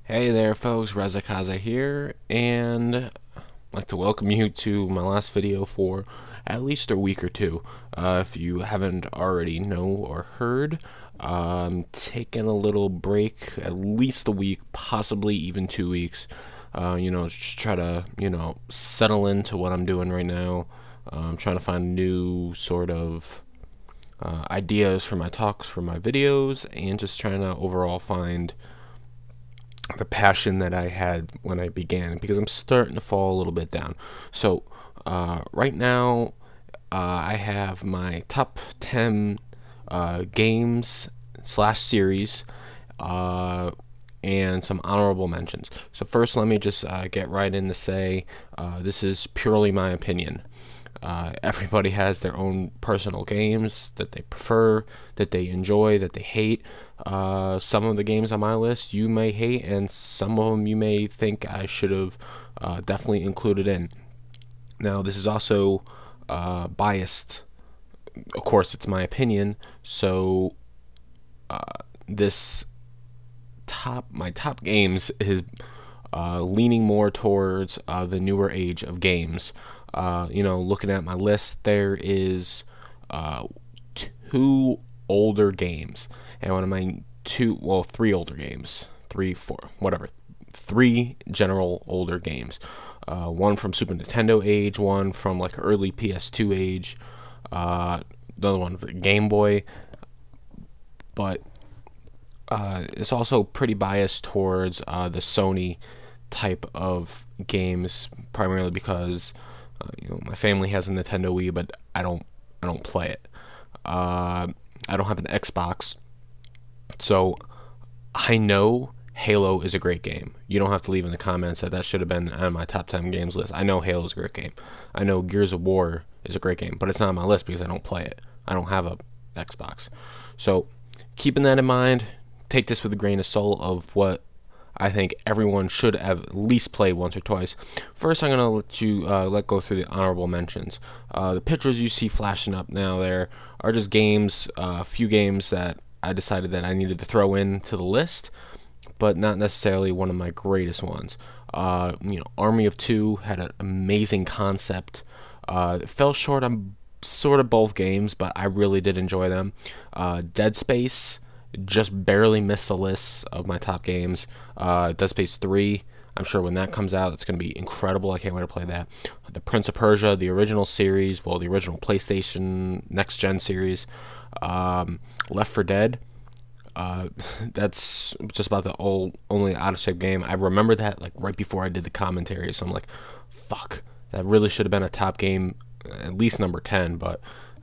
Hey there folks, Razakaza here, and I'd like to welcome you to my last video for at least a week or two. If you haven't already know or heard, I'm taking a little break, at least a week, possibly even 2 weeks. Just try to, settle into what I'm doing right now. I'm trying to find new sort of ideas for my talks, for my videos, and just trying to overall find the passion that I had when I began, because I'm starting to fall a little bit down. So right now I have my top 10 games slash series and some honorable mentions. So first, let me just get right in to say this is purely my opinion. Everybody has their own personal games that they prefer, that they enjoy, that they hate. Some of the games on my list you may hate, and some of them you may think I should have definitely included in. Now, this is also biased. Of course, it's my opinion. So, this my top games is leaning more towards the newer age of games. Looking at my list, there is two older games, and one of my three older games, three general older games. One from Super Nintendo age, one from like early PS2 age, the other one for the Game Boy. But it's also pretty biased towards the Sony type of games, primarily because my family has a Nintendo Wii, but I don't play it. I don't have an Xbox, so I know Halo is a great game. You don't have to leave in the comments that should have been on my top 10 games list. I know Halo is a great game. I know Gears of War is a great game, but it's not on my list because I don't play it. I don't have a Xbox. So keeping that in mind, take this with a grain of salt of what I think everyone should have at least played once or twice. First, I'm going to let you go through the honorable mentions. The pictures you see flashing up now there are just games, a few games that I decided that I needed to throw into the list, but not necessarily one of my greatest ones. Army of Two had an amazing concept. It fell short on sort of both games, but I really did enjoy them. Dead Space just barely missed the list of my top games. Dead Space 3, I'm sure when that comes out, it's going to be incredible. I can't wait to play that. The Prince of Persia, the original series, the original PlayStation Next Gen series. Left 4 Dead, that's just about the only out of shape game. I remember that like right before I did the commentary, so I'm like, fuck, that really should have been a top game, at least number 10, but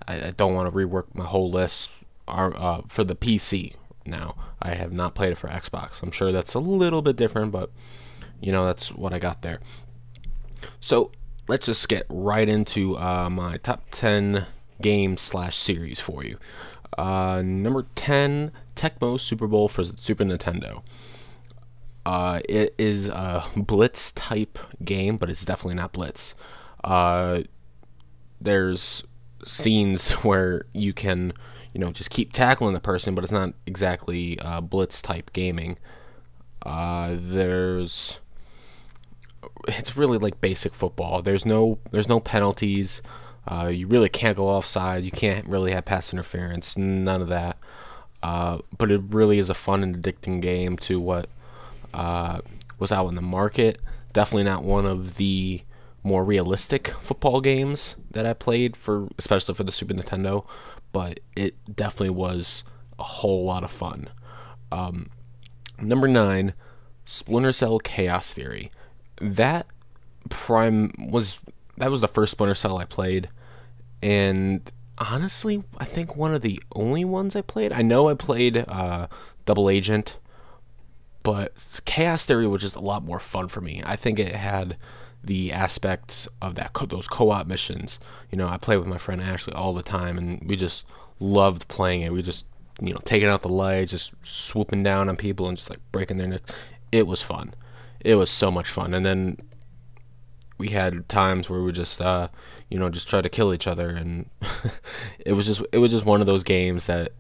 I don't want to rework my whole list for the PC. Now I have not played it for Xbox. I'm sure that's a little bit different, but that's what I got there. So let's just get right into my top 10 games slash series for you. Number 10, Tecmo Super Bowl for Super Nintendo. It is a Blitz type game, but it's definitely not Blitz. There's scenes where you can just keep tackling the person, but it's not exactly Blitz type gaming. It's really like basic football. There's no penalties. You really can't go offside. You can't really have pass interference. None of that. But it really is a fun and addicting game to what was out in the market. Definitely not one of the more realistic football games that I played especially for the Super Nintendo, but it definitely was a whole lot of fun. Number 9, Splinter Cell Chaos Theory. That was the first Splinter Cell I played, and honestly, I think one of the only ones I played. I know I played Double Agent, but Chaos Theory was just a lot more fun for me. I think it had the aspects of those co-op missions. I play with my friend Ashley all the time, and we just loved playing it. We just taking out the lights, just swooping down on people and just like breaking their necks. It was fun. It was so much fun. And then we had times where we just just try to kill each other, and it was just one of those games that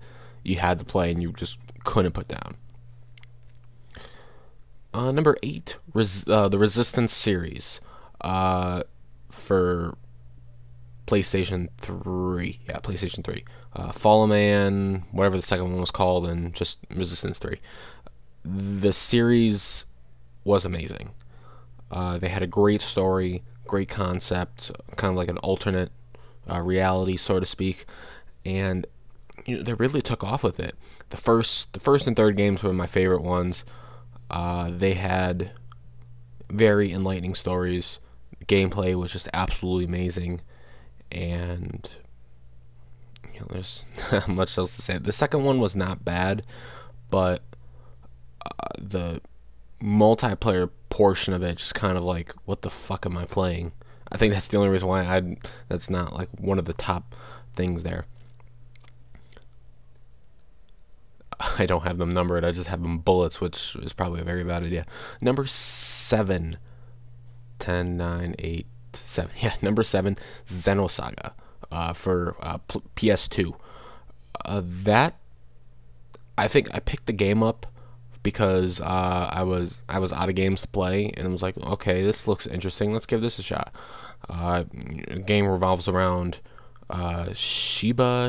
you had to play and you just couldn't put down. Number 8, the Resistance series for PlayStation 3. Yeah, PlayStation 3. Fallen Man, whatever the second one was called, and just Resistance 3. The series was amazing. They had a great story, great concept, kind of like an alternate reality, so to speak, and they really took off with it. The first and third games were my favorite ones. They had very enlightening stories. Gameplay was just absolutely amazing, and there's not much else to say. The second one was not bad, but the multiplayer portion of it just kind of like, what the fuck am I playing? I think that's the only reason why that's not like one of the top things there. I don't have them numbered, I just have them bullets, which is probably a very bad idea. Number 7. 10, 9, 8, 7. Yeah, number 7, Xenosaga for PS2. That, I think I picked the game up because I was out of games to play, and I was like, okay, this looks interesting, let's give this a shot. The game revolves around Shaya.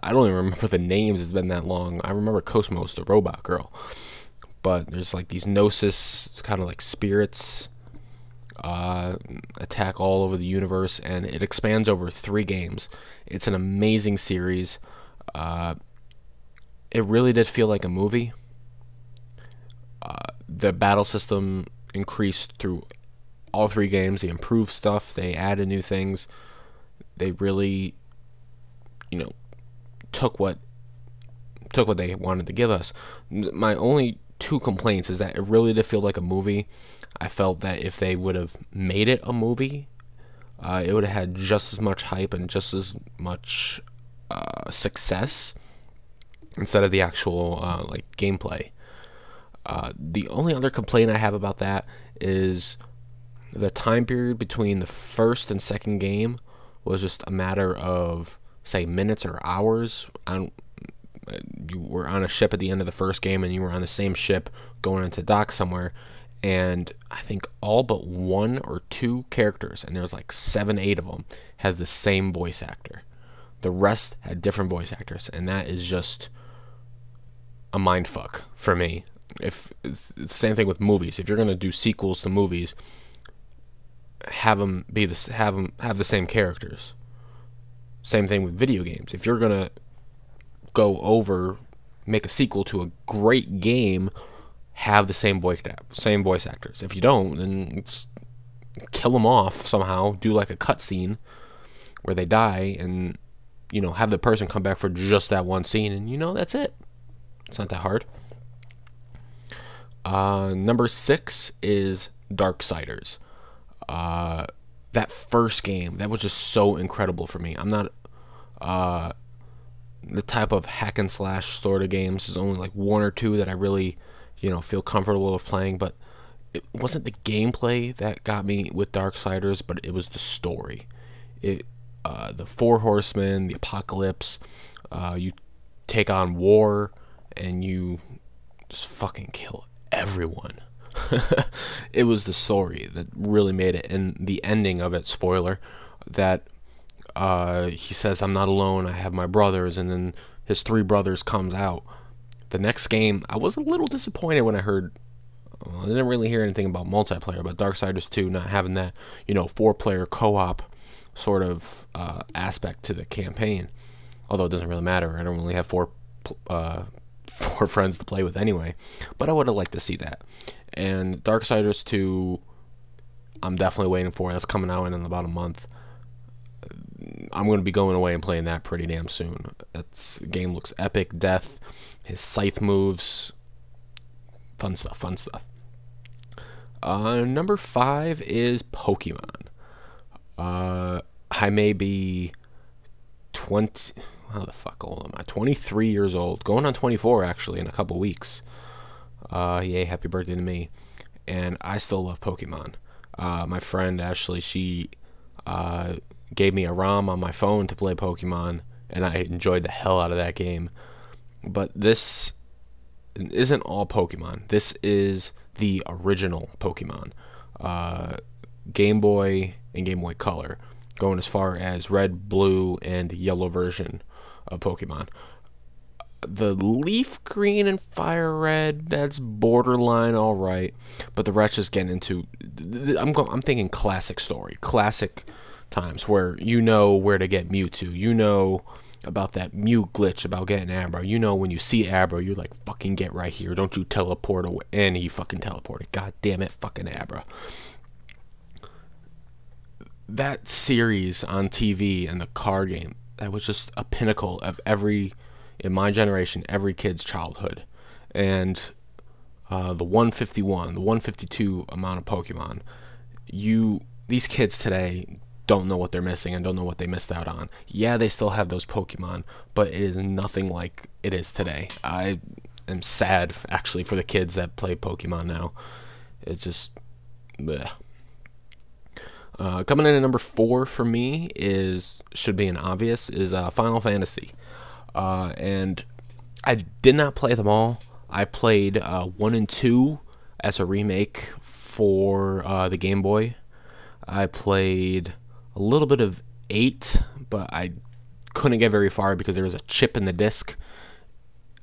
I don't even remember the names, it's been that long. I remember Cosmos, the robot girl. But there's like these Gnosis, kind of like spirits, attack all over the universe, and it expands over 3 games. It's an amazing series. It really did feel like a movie. The battle system increased through all 3 games. They improved stuff. They added new things. They really, took what they wanted to give us. My only 2 complaints is that it really did feel like a movie. I felt that if they would have made it a movie, it would have had just as much hype and just as much success instead of the actual gameplay. The only other complaint I have about that is the time period between the first and second game was just a matter of, say, minutes or hours. You were on a ship at the end of the first game, and you were on the same ship going into dock somewhere, and I think all but 1 or 2 characters, and there's like 7, 8 of them, had the same voice actor. The rest had different voice actors, and that is just a mindfuck for me. If it's the same thing with movies, if you're gonna do sequels to movies, have them have the same characters. Same thing with video games. If you're gonna make a sequel to a great game, have the same voice actors. If you don't, then kill them off somehow. Do like a cutscene where they die, and have the person come back for just that one scene, and that's it. It's not that hard. Number 6 is Darksiders. That first game, that was just so incredible for me. I'm not the type of hack and slash sort of games. There's only like 1 or 2 that I really feel comfortable with playing, but it wasn't the gameplay that got me with Darksiders, but it was the story. The 4 horsemen, the apocalypse, you take on war, and you just fucking kill everyone. It was the story that really made it, and the ending of it, spoiler, that he says, I'm not alone, I have my brothers, and then his 3 brothers comes out. The next game, I was a little disappointed when I heard, I didn't really hear anything about multiplayer, but Darksiders 2 not having that, 4-player co-op sort of aspect to the campaign. Although it doesn't really matter, I don't really have 4 friends to play with anyway, but I would have liked to see that. And Darksiders 2, I'm definitely waiting for. That's coming out in about a month. I'm going to be going away and playing that pretty damn soon. The game looks epic. Death, his scythe moves, fun stuff. Number 5 is Pokemon. I may be 20. How the fuck old am I? 23 years old. Going on 24 actually in a couple weeks. Yay, happy birthday to me. And I still love Pokemon. My friend Ashley, she gave me a ROM on my phone to play Pokemon, and I enjoyed the hell out of that game. But this isn't all Pokemon. This is the original Pokemon. Game Boy and Game Boy Color, going as far as red, blue, and yellow version of Pokemon. The leaf green and fire red, that's borderline all right, but the rest is getting into. I'm thinking classic story, classic times where you know where to get Mewtwo, you know about that Mew glitch about getting Abra, you know when you see Abra, you're like, fucking get right here, don't you teleport away, and he fucking teleported. God damn it, fucking Abra. That series on TV and the card game, that was just a pinnacle of in my generation, every kid's childhood. And the 151, the 152 amount of Pokemon, these kids today don't know what they're missing and don't know what they missed out on. Yeah, they still have those Pokemon, but it is nothing like it is today. I am sad, actually, for the kids that play Pokemon now. It's just, bleh. Coming in at number 4 for me should be an obvious, is Final Fantasy. And I did not play them all. I played 1 and 2 as a remake for the Game Boy. I played a little bit of 8, but I couldn't get very far because there was a chip in the disc,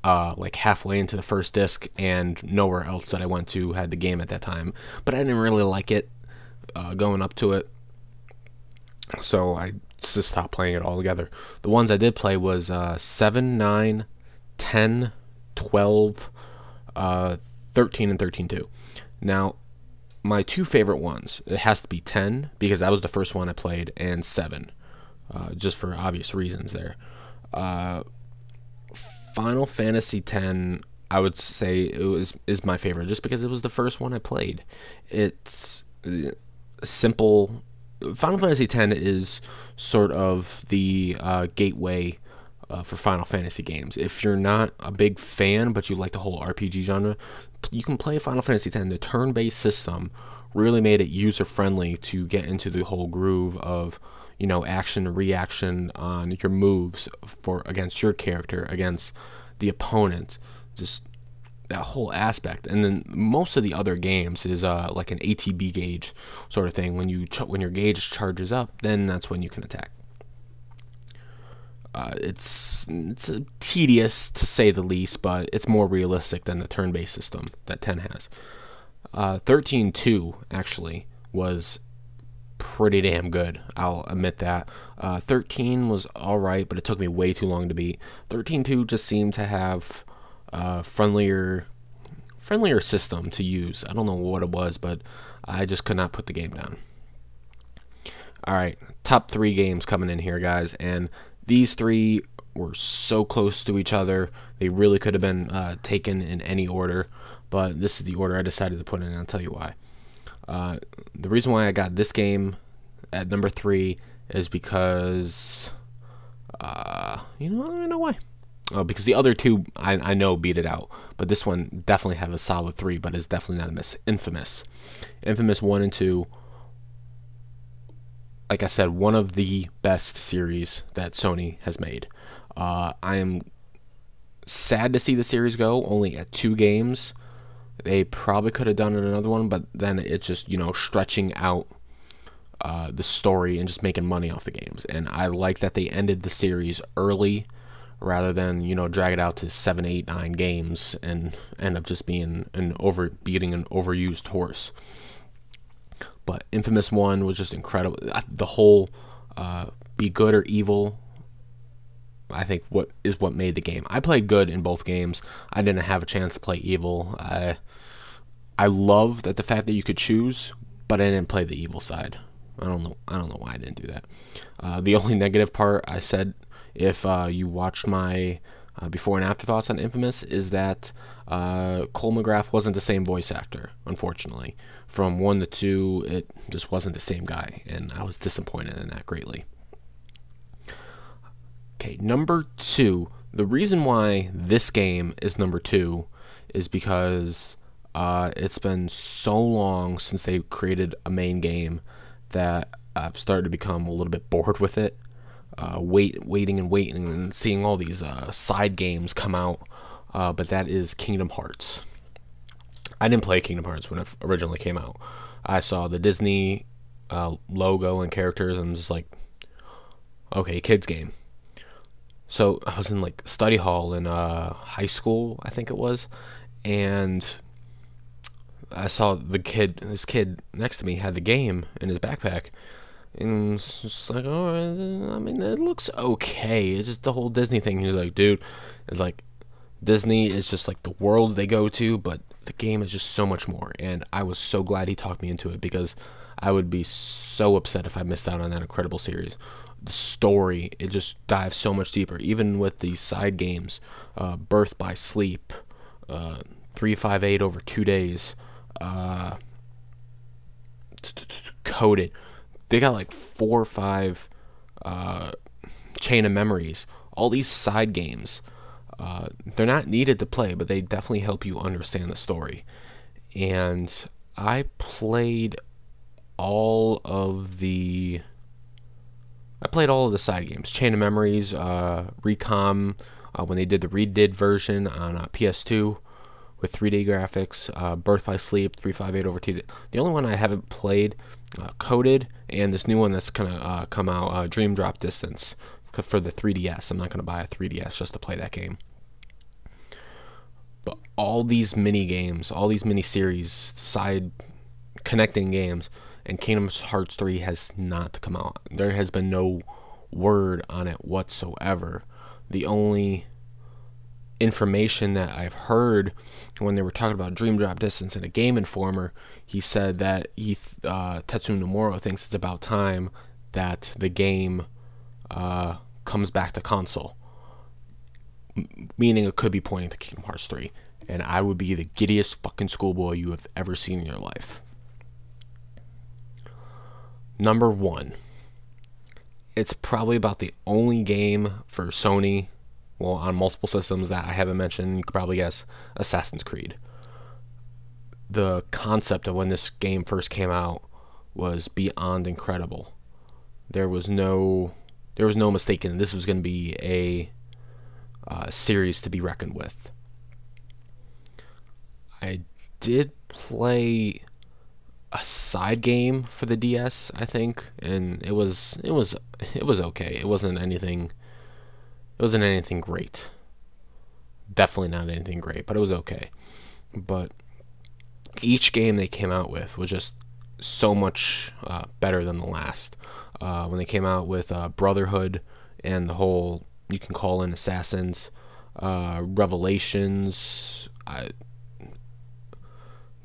like halfway into the first disc, and nowhere else that I went to had the game at that time. But I didn't really like it going up to it, so I just stopped playing it altogether. The ones I did play was 7, 9, 10, 12, 13, and 13-2. Now, my 2 favorite ones, it has to be 10, because that was the first one I played, and 7, just for obvious reasons there. Final Fantasy X, I would say is my favorite, just because it was the first one I played. It's simple. Final Fantasy X is sort of the gateway for Final Fantasy games. If you're not a big fan, but you like the whole RPG genre, you can play Final Fantasy X. The turn-based system really made it user-friendly to get into the whole groove of, action and reaction on your moves against your character, against the opponent. Just that whole aspect. And then most of the other games is like an ATB gauge sort of thing. When your gauge charges up, then that's when you can attack. It's tedious to say the least, but it's more realistic than the turn-based system that 10 has. 13-2 actually was pretty damn good, I'll admit that. 13 was alright, but it took me way too long to beat. 13-2 just seemed to have friendlier system to use. I don't know what it was, but I just could not put the game down. Alright, top 3 games coming in here, guys, and these 3 were so close to each other. They really could have been taken in any order, but this is the order I decided to put in, and I'll tell you why. The reason why I got this game at number 3 is because, I don't know why. Because the other 2 I know beat it out, but this one definitely have a solid 3, but is definitely not Infamous. Infamous 1 and 2. Like I said, one of the best series that Sony has made. I am sad to see the series go only at 2 games. They probably could have done another one, but then it's just, stretching out the story and just making money off the games. And I like that they ended the series early rather than, drag it out to 7, 8, 9 games and end up just being beating an overused horse. But Infamous 1 was just incredible. The whole be good or evil, I think, what made the game. I played good in both games. I didn't have a chance to play evil. I love that the fact that you could choose, but I didn't play the evil side. I don't know why I didn't do that. The only negative part I said, if you watched my before and after thoughts on Infamous, is that Cole McGrath wasn't the same voice actor, unfortunately. From 1 to 2, it just wasn't the same guy, and I was disappointed in that greatly. Okay, number 2. The reason why this game is number 2 is because it's been so long since they created a main game that I've started to become a little bit bored with it. Waiting and seeing all these side games come out. but that is Kingdom Hearts. I didn't play Kingdom Hearts when it originally came out. I saw the Disney logo and characters, and I'm just like, okay, kids game. So I was in like study hall in high school, I think it was, and I saw this kid next to me had the game in his backpack, and it's just like, oh, I mean, it looks okay. It's just the whole Disney thing. He's like, dude, it's like Disney is just like the world they go to, but the game is just so much more. And I was so glad he talked me into it, because I would be so upset if I missed out on that incredible series. The story, it just dives so much deeper, even with these side games, Birth by Sleep, 358 over 2 days, Coded. They got like 4 or 5 Chain of Memories. All these side games, they're not needed to play, but they definitely help you understand the story. And I played all of the side games. Chain of Memories, Recom, when they did the redid version on PS2 with 3D graphics, Birth by Sleep, 358 over 2. The only one I haven't played, Coded, and this new one that's gonna come out, Dream Drop Distance, for the 3DS. I'm not gonna buy a 3DS just to play that game. But all these mini games, all these mini series, side connecting games, and Kingdom Hearts 3 has not come out. There has been no word on it whatsoever. The only information that I've heard when they were talking about Dream Drop Distance in a Game Informer, he said that Tetsuya Nomura thinks it's about time that the game comes back to console, meaning it could be pointing to Kingdom Hearts 3, and I would be the giddiest fucking schoolboy you have ever seen in your life. Number 1. It's probably about the only game for Sony, well, on multiple systems, that I haven't mentioned. You could probably guess: Assassin's Creed. The concept of when this game first came out was beyond incredible. There was no mistaking this was going to be a series to be reckoned with. I did play a side game for the DS, I think, and it was okay. It wasn't anything great. Definitely not anything great, but it was okay. But each game they came out with was just so much better than the last. When they came out with Brotherhood and the whole, you can call in assassins, Revelations,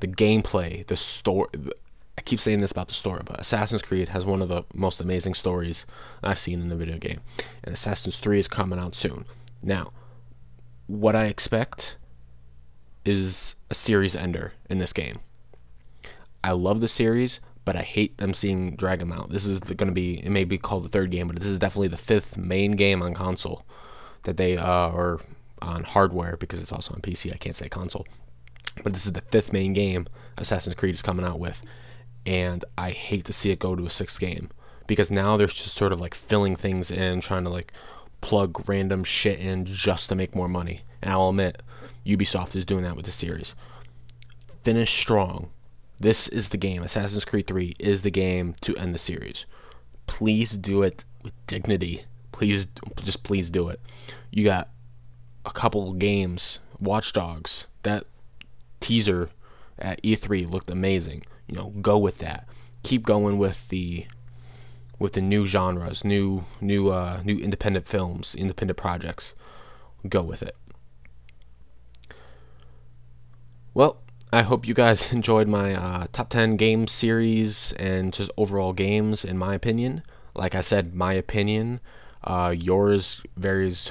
the gameplay, the story. I keep saying this about the story, but Assassin's Creed has one of the most amazing stories I've seen in a video game. And Assassin's 3 is coming out soon. Now, what I expect is a series ender in this game. I love the series, but I hate them seeing drag them out. This is going to be, it may be called the 3rd game, but this is definitely the 5th main game on console that they or on hardware, because it's also on PC. I can't say console. But this is the 5th main game Assassin's Creed is coming out with, and I hate to see it go to a 6th game, because now they're just sort of like filling things in, trying to like plug random shit in just to make more money. And I'll admit, Ubisoft is doing that with the series. Finish strong. This is the game. Assassin's Creed 3 is the game to end the series. Please do it with dignity. Please do it. You got a couple games, Watch Dogs, that teaser at E3 looked amazing. You know, go with that. Keep going with the new genres, new independent films, independent projects. Go with it. Well, I hope you guys enjoyed my top 10 game series and just overall games, in my opinion. Like I said, my opinion. Yours varies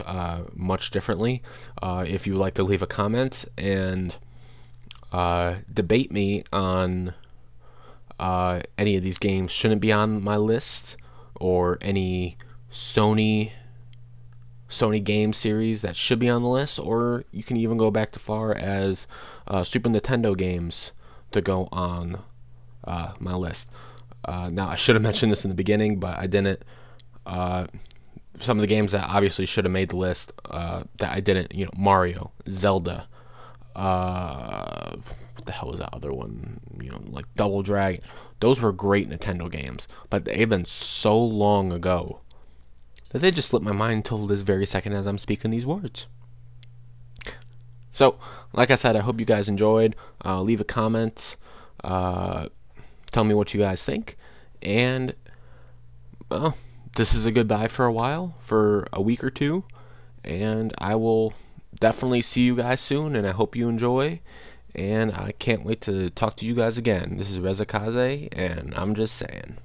much differently. If you would like to leave a comment and debate me on any of these games shouldn't be on my list, or any Sony game series that should be on the list, or you can even go back to far as Super Nintendo games to go on my list. Now, I should have mentioned this in the beginning, but I didn't. some of the games that obviously should have made the list that I didn't, Mario, Zelda, what the hell was that other one? Like Double Dragon. Those were great Nintendo games, but they've been so long ago that they just slipped my mind until this very second as I'm speaking these words. So, like I said, I hope you guys enjoyed. Leave a comment. Tell me what you guys think. And, well, this is a goodbye for a while, for a week or two. And I will definitely see you guys soon, and I hope you enjoy. And I can't wait to talk to you guys again. This is Reza Kaze, and I'm just saying.